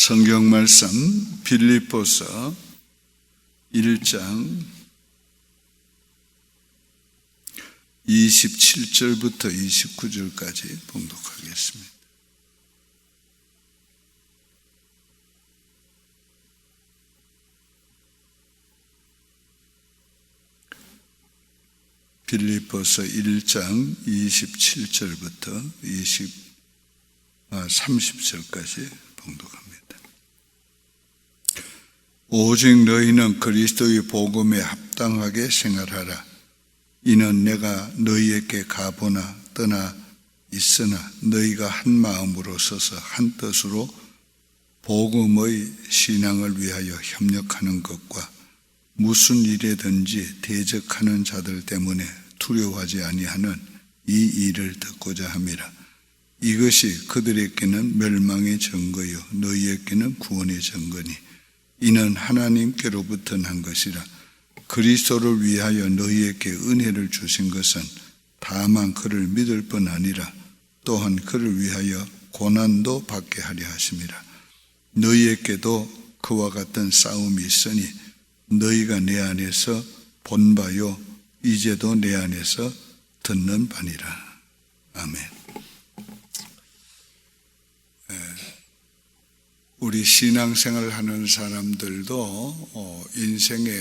성경 말씀 빌립보서 1장 27절부터 29절까지 봉독하겠습니다. 빌립보서 1장 27절부터 30절까지 봉독합니다. 오직 너희는 그리스도의 복음에 합당하게 생활하라. 이는 내가 너희에게 가보나 떠나 있으나 너희가 한 마음으로 서서 한 뜻으로 복음의 신앙을 위하여 협력하는 것과 무슨 일에든지 대적하는 자들 때문에 두려워하지 아니하는 이 일을 듣고자 함이라. 이것이 그들에게는 멸망의 증거요 너희에게는 구원의 증거니 이는 하나님께로부터 난 것이라. 그리스도를 위하여 너희에게 은혜를 주신 것은 다만 그를 믿을 뿐 아니라 또한 그를 위하여 고난도 받게 하려 하심이라. 너희에게도 그와 같은 싸움이 있으니 너희가 내 안에서 본 바요 이제도 내 안에서 듣는 바니라. 아멘. 우리 신앙생활을 하는 사람들도 인생에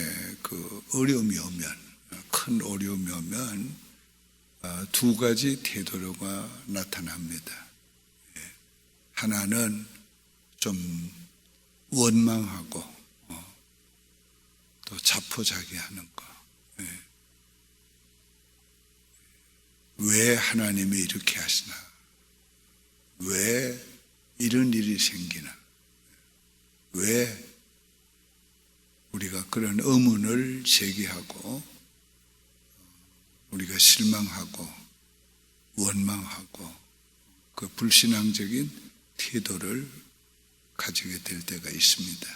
그 어려움이 오면, 큰 어려움이 오면 두 가지 태도가 나타납니다. 하나는 좀 원망하고 또 자포자기하는 거. 왜 하나님이 이렇게 하시나? 왜 이런 일이 생기나? 왜 우리가 그런 의문을 제기하고 우리가 실망하고 원망하고 그 불신앙적인 태도를 가지게 될 때가 있습니다.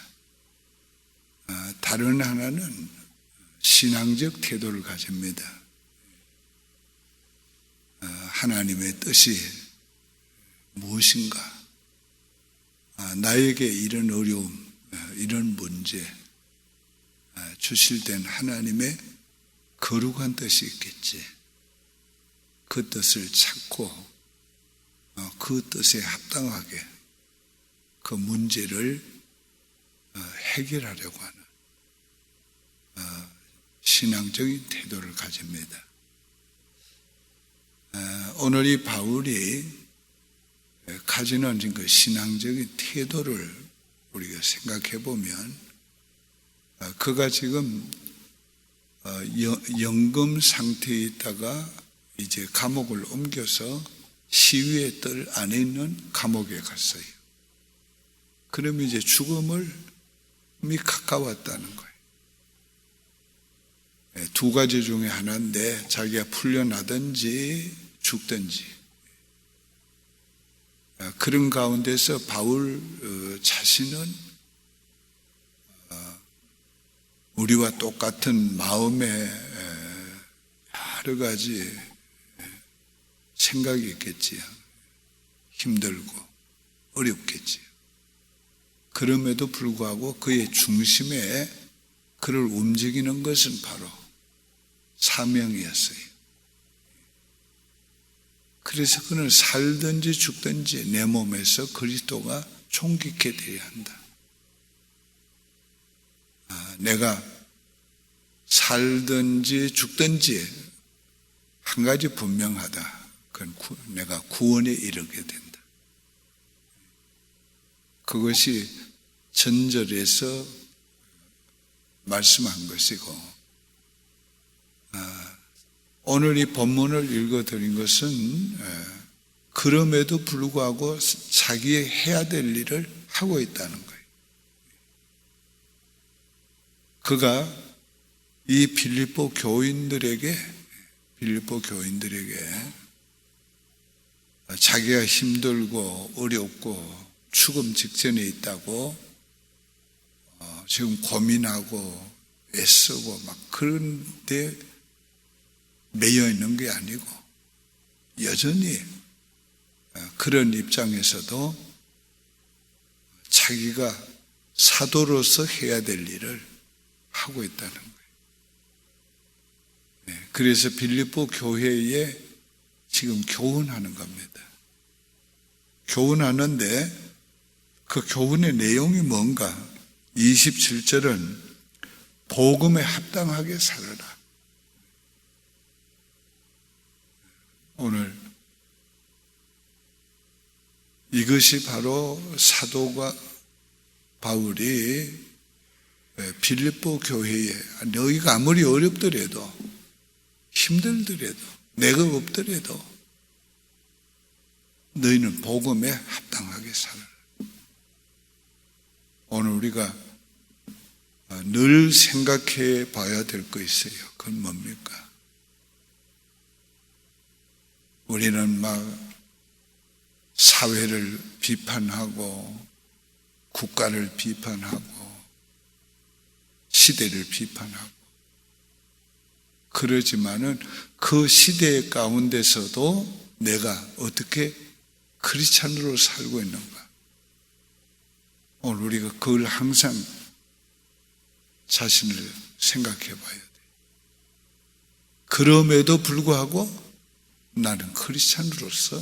다른 하나는 신앙적 태도를 가집니다. 하나님의 뜻이 무엇인가? 나에게 이런 어려움, 이런 문제 주실 땐 하나님의 거룩한 뜻이 있겠지. 그 뜻을 찾고 그 뜻에 합당하게 그 문제를 해결하려고 하는 신앙적인 태도를 가집니다. 오늘 이 바울이 가지는 그 신앙적인 태도를 우리가 생각해 보면 그가 지금 연금 상태에 있다가 이제 감옥을 옮겨서 시위의 뜰 안에 있는 감옥에 갔어요. 그러면 이제 죽음이 가까웠다는 거예요. 두 가지 중에 하나인데 자기가 풀려나든지 죽든지 그런 가운데서 바울 자신은 우리와 똑같은 마음에 여러 가지 생각이 있겠지요. 힘들고 어렵겠지요. 그럼에도 불구하고 그의 중심에 그를 움직이는 것은 바로 사명이었어요. 그래서 그는 살든지 죽든지 내 몸에서 그리스도가 총깃게 되어야 한다. 내가 살든지 죽든지 한 가지 분명하다. 그건 내가 구원에 이르게 된다. 그것이 전절에서 말씀한 것이고 오늘 이 본문을 읽어드린 것은 그럼에도 불구하고 자기의 해야 될 일을 하고 있다는 거예요. 그가 이 빌립보 교인들에게 자기가 힘들고 어렵고 죽음 직전에 있다고 지금 고민하고 애쓰고 막 그런데 매여 있는 게 아니고 여전히 그런 입장에서도 자기가 사도로서 해야 될 일을 하고 있다는 거예요. 그래서 빌립보 교회에 지금 교훈하는 겁니다. 교훈하는데 그 교훈의 내용이 뭔가? 27절은 복음에 합당하게 살아라. 오늘 이것이 바로 사도가 바울이 빌립보 교회에 너희가 아무리 어렵더라도 힘들더라도 내가 없더라도 너희는 복음에 합당하게 살아라. 오늘 우리가 늘 생각해 봐야 될 거 있어요. 그건 뭡니까? 우리는 막 사회를 비판하고 국가를 비판하고 시대를 비판하고 그러지만은 그 시대 가운데서도 내가 어떻게 크리스찬으로 살고 있는가? 오늘 우리가 그걸 항상 자신을 생각해 봐야 돼. 그럼에도 불구하고 나는 크리스찬으로서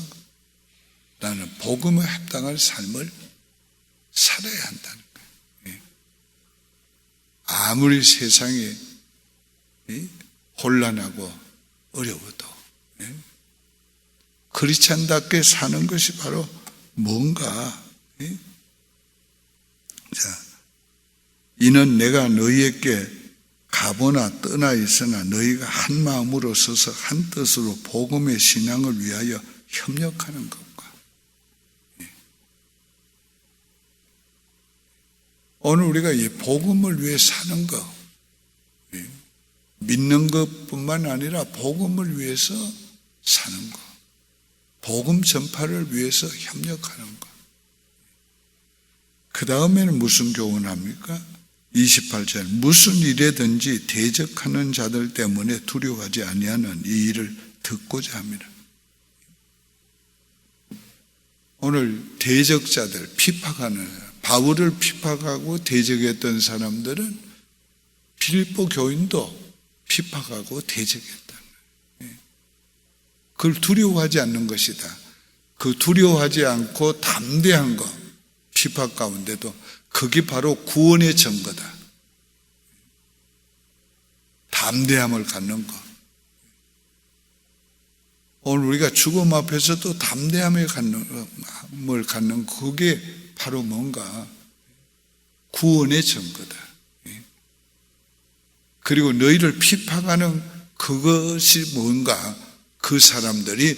나는 복음에 합당한 삶을 살아야 한다는 거예요. 아무리 세상이 혼란하고 어려워도 크리스찬답게 사는 것이 바로 뭔가. 자, 이는 내가 너희에게 가보나 떠나 있으나 너희가 한 마음으로 서서 한 뜻으로 복음의 신앙을 위하여 협력하는 것과. 오늘 우리가 이 복음을 위해 사는 것, 믿는 것뿐만 아니라 복음을 위해서 사는 것, 복음 전파를 위해서 협력하는 것. 그 다음에는 무슨 교훈합니까? 28절 무슨 일에든지 대적하는 자들 때문에 두려워하지 아니하는 이 일을 듣고자 합니다. 오늘 대적자들, 피박하는, 바울을 피박하고 대적했던 사람들은 빌립보 교인도 피박하고 대적했다. 그걸 두려워하지 않는 것이다. 그 두려워하지 않고 담대한 것, 피박 가운데도 그게 바로 구원의 증거다. 담대함을 갖는 것. 오늘 우리가 죽음 앞에서도 담대함을 갖는 그게 바로 뭔가 구원의 증거다. 그리고 너희를 피박하는 그것이 뭔가 그 사람들이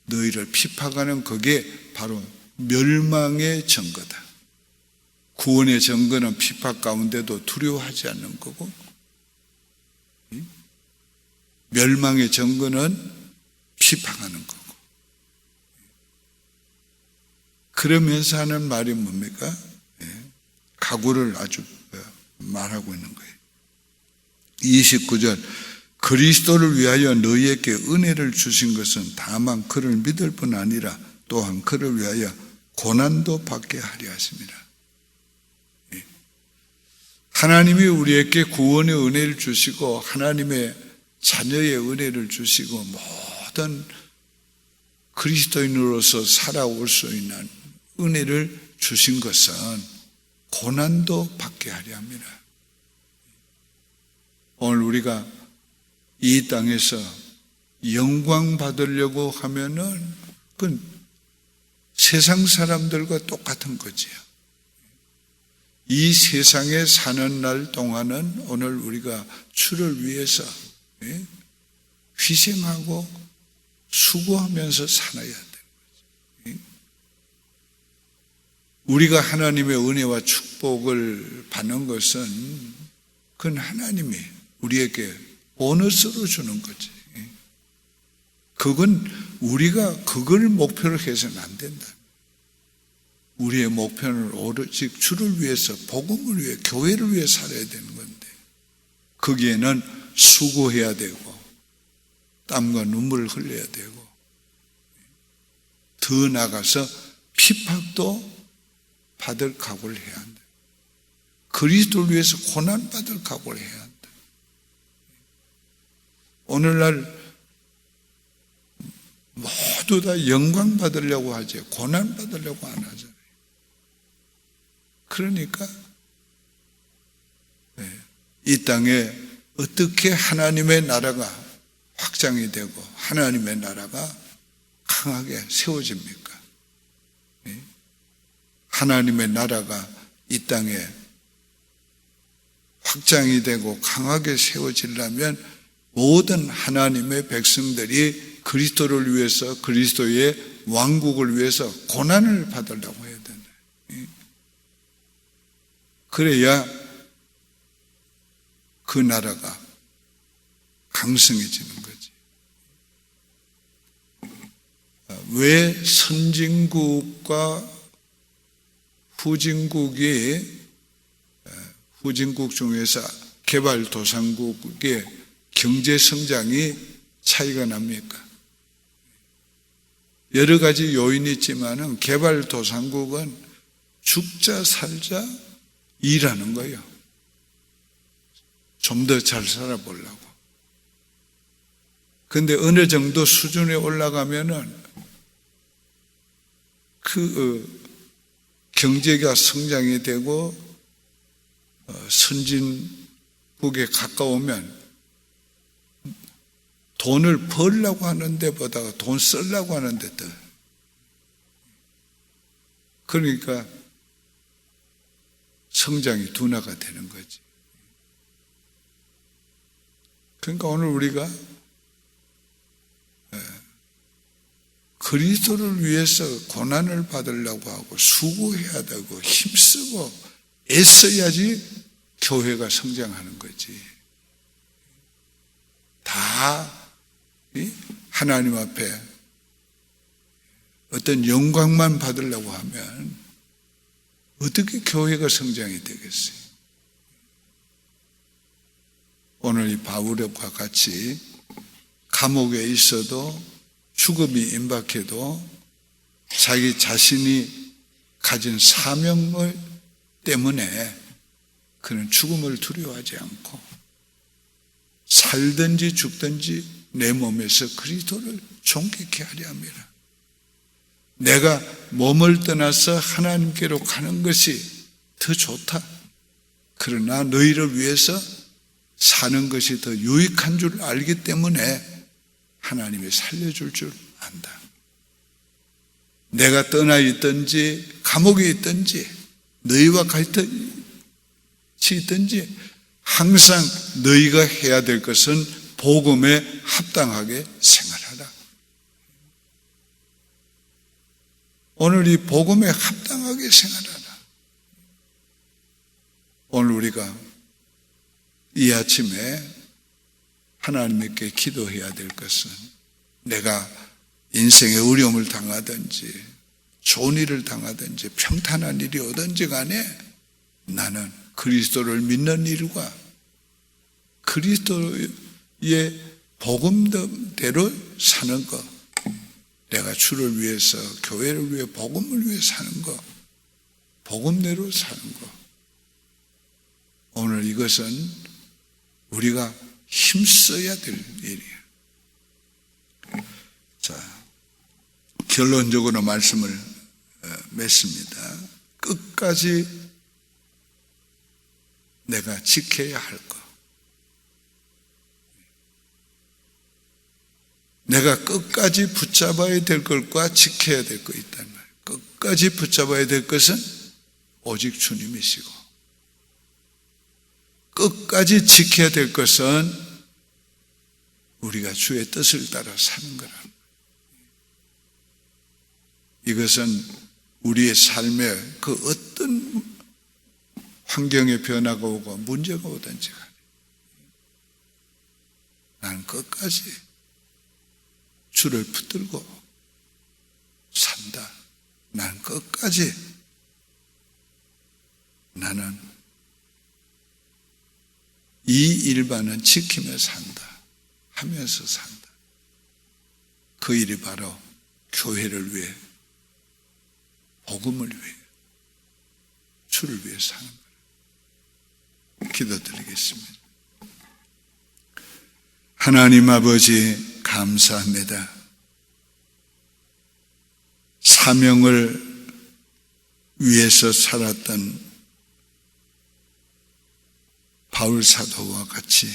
너희를 피박하는 그게 바로 멸망의 증거다. 구원의 증거는 피박 가운데도 두려워하지 않는 거고 멸망의 증거는 피박하는 거고 그러면서 하는 말이 뭡니까? 각오를 아주 말하고 있는 거예요. 29절 그리스도를 위하여 너희에게 은혜를 주신 것은 다만 그를 믿을 뿐 아니라 또한 그를 위하여 고난도 받게 하려 하십니다. 하나님이 우리에게 구원의 은혜를 주시고 하나님의 자녀의 은혜를 주시고 모든 그리스도인으로서 살아올 수 있는 은혜를 주신 것은 고난도 받게 하려 합니다. 오늘 우리가 이 땅에서 영광 받으려고 하면은 그건 세상 사람들과 똑같은 거지요. 이 세상에 사는 날 동안은 오늘 우리가 주를 위해서 희생하고 수고하면서 살아야 되는 거죠. 우리가 하나님의 은혜와 축복을 받는 것은 그건 하나님이 우리에게 보너스로 주는 거지. 그건 우리가 그걸 목표로 해서는 안 된다. 우리의 목표는 오로지 주를 위해서, 복음을 위해, 교회를 위해 살아야 되는 건데 거기에는 수고해야 되고 땀과 눈물을 흘려야 되고 더 나아가서 피박도 받을 각오를 해야 한다. 그리스도를 위해서 고난받을 각오를 해야 한다. 오늘날 모두 다 영광 받으려고 하지 고난 받으려고 안 하잖아요. 그러니까 이 땅에 어떻게 하나님의 나라가 확장이 되고 하나님의 나라가 강하게 세워집니까? 하나님의 나라가 이 땅에 확장이 되고 강하게 세워지려면 모든 하나님의 백성들이 그리스도를 위해서 그리스도의 왕국을 위해서 고난을 받으려고 해야 된다. 그래야 그 나라가 강성해지는 거지. 왜 선진국과 후진국 중에서 개발도상국의 경제 성장이 차이가 납니까? 여러 가지 요인이 있지만은 개발도상국은 죽자 살자 일하는 거예요. 좀 더 잘 살아보려고. 근데 어느 정도 수준에 올라가면은 경제가 성장이 되고 선진국에 가까우면 돈을 벌려고 하는 데보다 돈 쓰려고 하는 데 더. 그러니까 성장이 둔화가 되는 거지. 그러니까 오늘 우리가 그리스도를 위해서 고난을 받으려고 하고 수고해야 되고 힘쓰고 애써야지 교회가 성장하는 거지. 다 하나님 앞에 어떤 영광만 받으려고 하면 어떻게 교회가 성장이 되겠어요? 오늘 이 바울과 같이 감옥에 있어도 죽음이 임박해도 자기 자신이 가진 사명을 때문에 그는 죽음을 두려워하지 않고 살든지 죽든지 내 몸에서 그리스도를 존귀케 하려 함이라. 내가 몸을 떠나서 하나님께로 가는 것이 더 좋다. 그러나 너희를 위해서 사는 것이 더 유익한 줄 알기 때문에 하나님이 살려줄 줄 안다. 내가 떠나 있든지 감옥에 있든지 너희와 같이 있든지 항상 너희가 해야 될 것은 복음에 합당하게 생활하라. 오늘 이 복음에 합당하게 생활하라. 오늘 우리가 이 아침에 하나님께 기도해야 될 것은 내가 인생의 어려움을 당하든지 좋은 일을 당하든지 평탄한 일이 오든지 간에 나는 그리스도를 믿는 일과 그리스도의 복음대로 사는 것, 내가 주를 위해서 교회를 위해 복음을 위해 사는 것, 복음대로 사는 것. 오늘 이것은 우리가 힘써야 될 일이에요. 자, 결론적으로 말씀을 맺습니다. 끝까지 내가 지켜야 할 것. 내가 끝까지 붙잡아야 될 것과 지켜야 될 것 있단 말이에요. 끝까지 붙잡아야 될 것은 오직 주님이시고 끝까지 지켜야 될 것은 우리가 주의 뜻을 따라 사는 거라. 이것은 우리의 삶에 그 어떤 환경의 변화가 오고 문제가 오든지 간에 나는 끝까지 주를 붙들고 산다. 나는 끝까지 나는 이 일반은 지키며 산다. 하면서 산다. 그 일이 바로 교회를 위해 복음을 위해 주를 위해서 하는 거예요. 기도드리겠습니다. 하나님 아버지 감사합니다. 사명을 위해서 살았던 바울 사도와 같이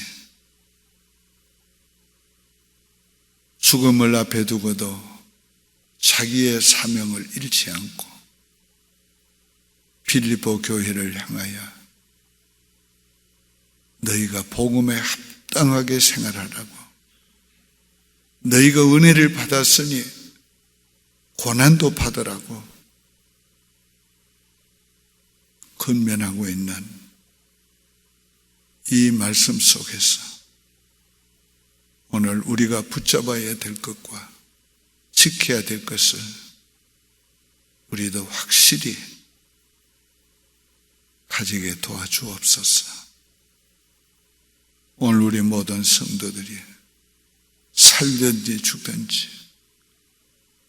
죽음을 앞에 두고도 자기의 사명을 잃지 않고 빌립보 교회를 향하여 너희가 복음에 합당하게 생활하라고, 너희가 은혜를 받았으니 고난도 받으라고 권면하고 있는 이 말씀 속에서 오늘 우리가 붙잡아야 될 것과 지켜야 될 것을 우리도 확실히 가지게 도와주옵소서. 오늘 우리 모든 성도들이 살든지 죽든지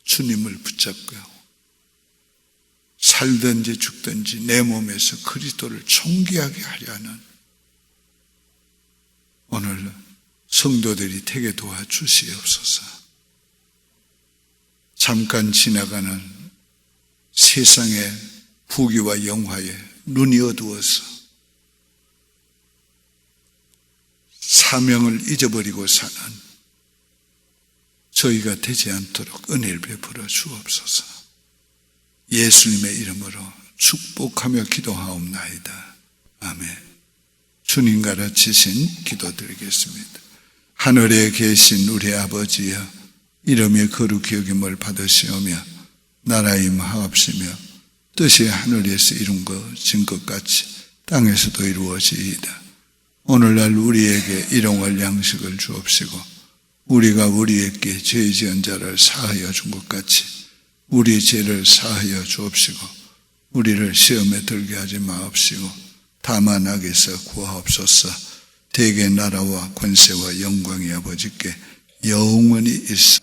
주님을 붙잡고 살든지 죽든지 내 몸에서 그리스도를 존귀하게 하려 하는 오늘 성도들이 되게 도와주시옵소서. 잠깐 지나가는 세상의 부귀와 영화에 눈이 어두워서 사명을 잊어버리고 사는 저희가 되지 않도록 은혜를 베풀어 주옵소서. 예수님의 이름으로 축복하며 기도하옵나이다. 아멘. 주님 가르치신 기도드리겠습니다. 하늘에 계신 우리 아버지여, 이름이 거룩히 여김을 받으시오며 나라 임하옵시며 뜻이 하늘에서 이룬 것 같이 땅에서도 이루어지이다. 오늘날 우리에게 일용할 양식을 주옵시고 우리가 우리에게 죄 지은 자를 사하여 준 것 같이 우리 죄를 사하여 주옵시고 우리를 시험에 들게 하지 마옵시고 다만 악에서 구하옵소서. 대개 나라와 권세와 영광이 아버지께 영원히 있어